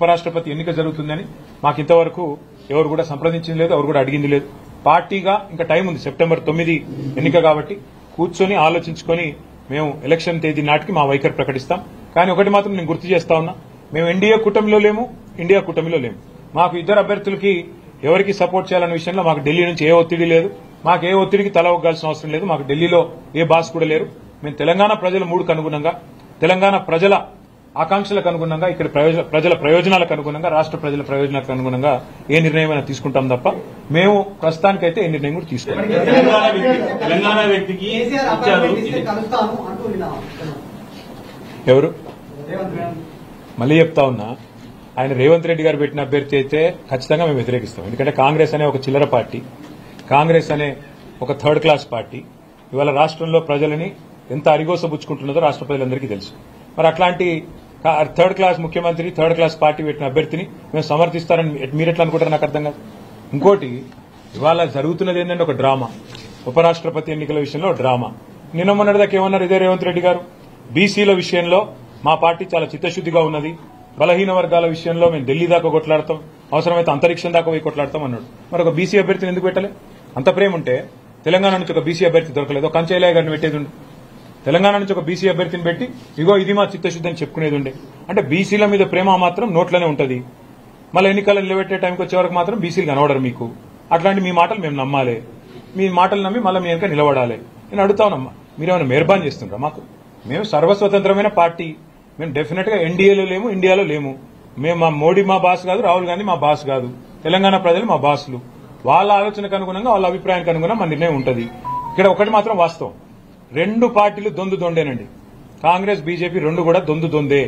ఉపరాష్ట్రపతి ఎన్నిక జరుగుతుందని మాకు ఇంతవరకు ఎవరు కూడా సంప్రదించింది లేదు, ఎవరు కూడా అడిగింది లేదు. పార్టీగా ఇంకా టైం ఉంది, సెప్టెంబర్ 9 ఎన్నిక కాబట్టి కూర్చొని ఆలోచించుకొని మేము ఎలక్షన్ తేదీ నాటికి మా వైఖరి ప్రకటిస్తాం. కానీ ఒకటి మాత్రం నేను గుర్తు చేస్తా ఉన్నా, మేము ఎన్డీఏ కూటమిలో లేము, ఇండియా కూటమిలో లేము. మాకు ఇద్దరు అభ్యర్థులకి ఎవరికి సపోర్ట్ చేయాలనే విషయంలో మాకు ఢిల్లీ నుంచి ఏ ఒత్తిడి లేదు, మాకు ఏ ఒత్తిడికి తల ఒగ్గాల్సిన అవసరం లేదు. మాకు ఢిల్లీలో ఏ బాస్ కూడా లేరు. మేము తెలంగాణ ప్రజల మూడుకు అనుగుణంగా, తెలంగాణ ప్రజల ఆకాంక్షలకు అనుగుణంగా, ఇక్కడ ప్రజల ప్రయోజనాలకు అనుగుణంగా, రాష్ట్ర ప్రజల ప్రయోజనాలకు అనుగుణంగా ఏ నిర్ణయమైనా తీసుకుంటాం తప్ప మేము ప్రస్తుతానికైతే ఏ నిర్ణయం కూడా తీసుకోవాలి. ఎవరు మళ్ళీ చెప్తా ఉన్నా, ఆయన రేవంత్ రెడ్డి గారు పెట్టిన అభ్యర్థి అయితే ఖచ్చితంగా మేము వ్యతిరేకిస్తాం. ఎందుకంటే కాంగ్రెస్ అనే ఒక చిల్లర పార్టీ, కాంగ్రెస్ అనే ఒక థర్డ్ క్లాస్ పార్టీ ఇవాళ రాష్ట్రంలో ప్రజలని ఎంత అరిగోసబుచ్చుకుంటున్నదో రాష్ట్ర ప్రజలందరికీ తెలుసు. మరి అట్లాంటి థర్డ్ క్లాస్ ముఖ్యమంత్రి, థర్డ్ క్లాస్ పార్టీ పెట్టిన అభ్యర్థిని మేము సమర్థిస్తారని మీరు ఎట్లా అనుకుంటారు? నాకు అర్థం కాదు. ఇంకోటి, ఇవాళ జరుగుతున్నది ఏంటంటే ఒక డ్రామా, ఉపరాష్ట్రపతి ఎన్నికల విషయంలో డ్రామా. నిన్న మొన్నటిదాకా ఏమన్నారు ఇదే రేవంత్ రెడ్డి గారు, బీసీల విషయంలో మా పార్టీ చాలా చిత్తశుద్దిగా ఉన్నది, బలహీన వర్గాల విషయంలో మేము ఢిల్లీ దాకా కొట్లాడతాం, అవసరమైతే అంతరిక్షం దాకా పోయి కొట్లాడతాం అన్నాడు. మరి ఒక బీసీ అభ్యర్థిని ఎందుకు పెట్టలే? అంత ప్రేమ ఉంటే తెలంగాణ నుంచి ఒక బీసీ అభ్యర్థి దొరకలేదు, కంచైలయ్య గారిని పెట్టేది ఉండే. తెలంగాణ నుంచి ఒక బీసీ అభ్యర్థిని పెట్టి ఇగో ఇది మా చిత్తశుద్ధి అని చెప్పుకునేది ఉండే. అంటే బీసీల మీద ప్రేమ మాత్రం నోట్లోనే ఉంటుంది, మళ్ళీ ఎన్నికలు నిలబెట్టే టైంకి వచ్చే వరకు మాత్రం బీసీలు కనబడరు మీకు. అట్లాంటి మీ మాటలు మేము నమ్మాలి, మీ మాటలు నమ్మి మళ్ళీ మీ వెనక నిలబడాలి. నేను అడుగుతానమ్మా, మీరేమైనా మెహర్బాన్ చేస్తుంటారా? మాకు మేము సర్వస్వతంత్రమైన పార్టీ, మేము డెఫినెట్ గా ఎన్డీఏలో లేము, ఇండియాలో లేము. మేము మా మోడీ మా బాస్ కాదు, రాహుల్ గాంధీ మా బాస్ కాదు, తెలంగాణ ప్రజలు మా బాసులు. వాళ్ళ ఆలోచనకు అనుగుణంగా, వాళ్ళ అభిప్రాయానికి అనుగుణంగా మా నిర్ణయం ఉంటుంది. ఇక్కడ ఒకటి మాత్రం వాస్తవం, రెండు పార్టీలు దొందు దొండేనండి. కాంగ్రెస్ బీజేపీ రెండు కూడా దొందు దొందే.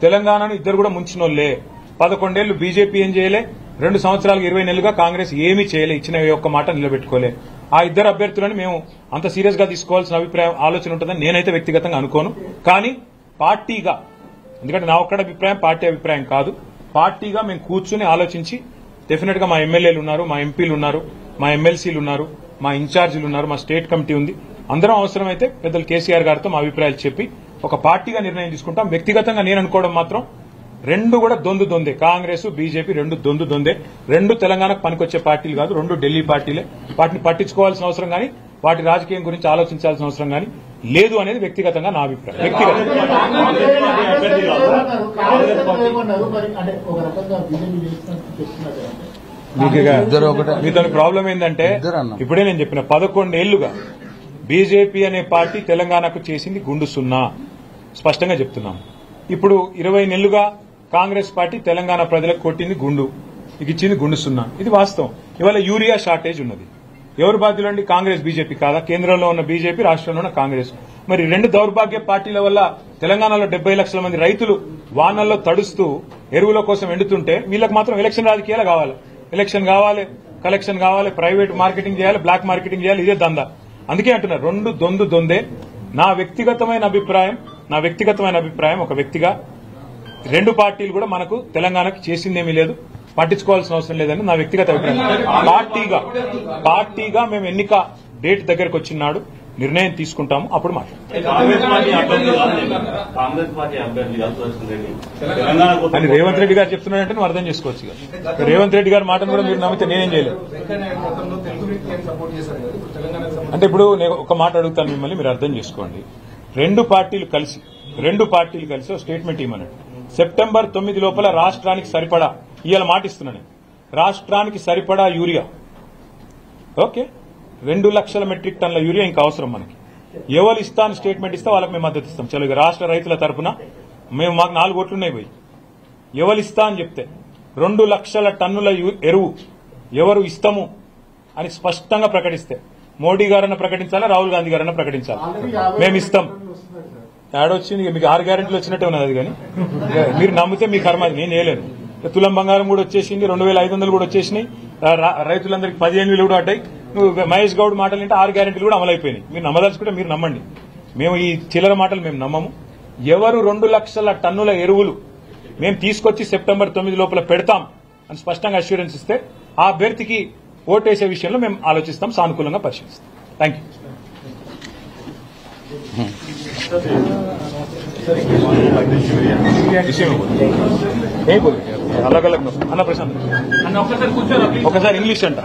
తెలంగాణను ఇద్దరు కూడా ముంచినోళ్లే. 11 ఏళ్లు బీజేపీ ఏం చేయలే, 2 సంవత్సరాలకు 20 నెలలుగా కాంగ్రెస్ ఏమీ చేయలే, ఇచ్చిన ఒక్క మాట నిలబెట్టుకోలే. ఆ ఇద్దరు అభ్యర్థులను మేము అంత సీరియస్ గా తీసుకోవాల్సిన అభిప్రాయం ఆలోచన ఉంటుందని నేనైతే వ్యక్తిగతంగా అనుకోను. కానీ పార్టీగా, ఎందుకంటే నా ఒక్కడ అభిప్రాయం పార్టీ అభిప్రాయం కాదు, పార్టీగా మేము కూర్చుని ఆలోచించి డెఫినెట్ గా మా ఎమ్మెల్యేలు ఉన్నారు, మా ఎంపీలు ఉన్నారు, మా ఎమ్మెల్సీలు ఉన్నారు, మా ఇన్ఛార్జీలు ఉన్నారు, మా స్టేట్ కమిటీ ఉంది, అందరం అవసరమైతే పెద్దలు కేసీఆర్ గారితో మా అభిప్రాయాలు చెప్పి ఒక పార్టీగా నిర్ణయం తీసుకుంటాం. వ్యక్తిగతంగా నేను అనుకోవడం మాత్రం రెండు కూడా దొందు దొందే, కాంగ్రెస్ బీజేపీ రెండు దొందు దొందే. రెండు తెలంగాణకు పనికొచ్చే పార్టీలు కాదు, రెండు ఢిల్లీ పార్టీలే. వాటిని పట్టించుకోవాల్సిన అవసరం కానీ, వాటి రాజకీయం గురించి ఆలోచించాల్సిన అవసరం కానీ లేదు అనేది వ్యక్తిగతంగా నా అభిప్రాయం. మీతో ప్రాబ్లం ఏంటంటే, ఇప్పుడే నేను చెప్పిన 11 ఏళ్లుగా బీజేపీ అనే పార్టీ తెలంగాణకు చేసింది గుండు సున్నా, స్పష్టంగా చెప్తున్నాం. ఇప్పుడు 20 నెలలుగా కాంగ్రెస్ పార్టీ తెలంగాణ ప్రజలకు కొట్టింది గుండు, ఇచ్చింది గుండు సున్నా. ఇది వాస్తవం. ఇవాళ యూరియా షార్టేజ్ ఉన్నది. ఎవరు బాధ్యులండి? కాంగ్రెస్ బీజేపీ కాదా? కేంద్రంలో ఉన్న బీజేపీ, రాష్ట్రంలో ఉన్న కాంగ్రెస్. మరి రెండు దౌర్భాగ్య పార్టీల వల్ల తెలంగాణలో 70 లక్షల మంది రైతులు వానల్లో తడుస్తూ ఎరువుల కోసం ఎండుతుంటే వీళ్ళకి మాత్రం ఎలక్షన్ రాజకీయాలు కావాలి. ఎలక్షన్ కావాలి, కలెక్షన్ కావాలి, ప్రైవేట్ మార్కెటింగ్ చేయాలి, బ్లాక్ మార్కెటింగ్ చేయాలి, ఇదే దందా. అందుకే అంటున్నారు రెండు దొందు దొందే. నా వ్యక్తిగతమైన అభిప్రాయం ఒక వ్యక్తిగా, రెండు పార్టీలు కూడా మనకు తెలంగాణకు చేసిందేమీ లేదు, పట్టించుకోవాల్సిన అవసరం లేదని నా వ్యక్తిగత అభిప్రాయం. పార్టీగా మేము ఎన్నిక డేట్ దగ్గరకు వచ్చినాడు నిర్ణయం తీసుకుంటాము, అప్పుడు అని రేవంత్ రెడ్డి గారు చెప్తున్నాడంటే నువ్వు అర్థం చేసుకోవచ్చు. రేవంత్ రెడ్డి గారి మాటను కూడా మీరు నమ్మితే నేనేం చేయలేదు. అంటే ఇప్పుడు నేను ఒక మాట అడుగుతాను మిమ్మల్ని, మీరు అర్థం చేసుకోండి. రెండు పార్టీలు కలిసి ఒక స్టేట్మెంట్ ఇవ్వమన్నాడు. సెప్టెంబర్ 9 లోపల రాష్ట్రానికి సరిపడా, ఇవాళ మాట ఇస్తున్నాను, రాష్ట్రానికి సరిపడా యూరియా, ఓకే, 2 లక్షల మెట్రిక్ టన్ల యూరియా ఇంకా అవసరం మనకి. ఎవరు ఇస్తా అని స్టేట్మెంట్ ఇస్తే వాళ్ళకి మేము మద్దతు ఇస్తాం. చలో, రాష్ట్ర రైతుల తరఫున మేము, మాకు 4 ఓట్లున్నాయి పోయి, ఎవరు ఇస్తా అని చెప్తే 2 లక్షల టన్నుల ఎరువు ఎవరు ఇస్తాము అని స్పష్టంగా ప్రకటిస్తే, మోడీ గారన్నా ప్రకటించాలా, రాహుల్ గాంధీ గారన్నా ప్రకటించాలి, మేము ఇస్తాం. ఏడొచ్చింది, మీకు 6 గ్యారెంటీలు వచ్చినట్టే ఉన్నది. అది కానీ మీరు నమ్మితే మీ కర్మ, నేను చేయలేను. తులం బంగారం కూడా వచ్చేసింది, 2500 కూడా వచ్చేసినాయి, రైతులందరికీ 15,000 కూడా అడ్డాయి. నువ్వు మహేష్ గౌడ్ మాటలు అంటే 6 గ్యారెంటీలు కూడా అమలైపోయినాయి. మీరు నమ్మదలుచుకుంటే మీరు నమ్మండి, మేము ఈ చిల్లర మాటలు మేము నమ్మము. ఎవరు 2 లక్షల టన్నుల ఎరువులు మేము తీసుకొచ్చి సెప్టెంబర్ 9 లోపల పెడతాం అని స్పష్టంగా అష్యూరెన్స్ ఇస్తే ఆ అభ్యర్థికి ఓటేసే విషయంలో మేము ఆలోచిస్తాం, సానుకూలంగా పరిశీలిస్తాం. Thank you. विषय में बोले नहीं बोले अलग अलग अन्ना प्रशांत అన్న ఒక్కసారి కూర్చోరా ప్లీజ్ ఒకసారి ఇంగ్లీష్ అంట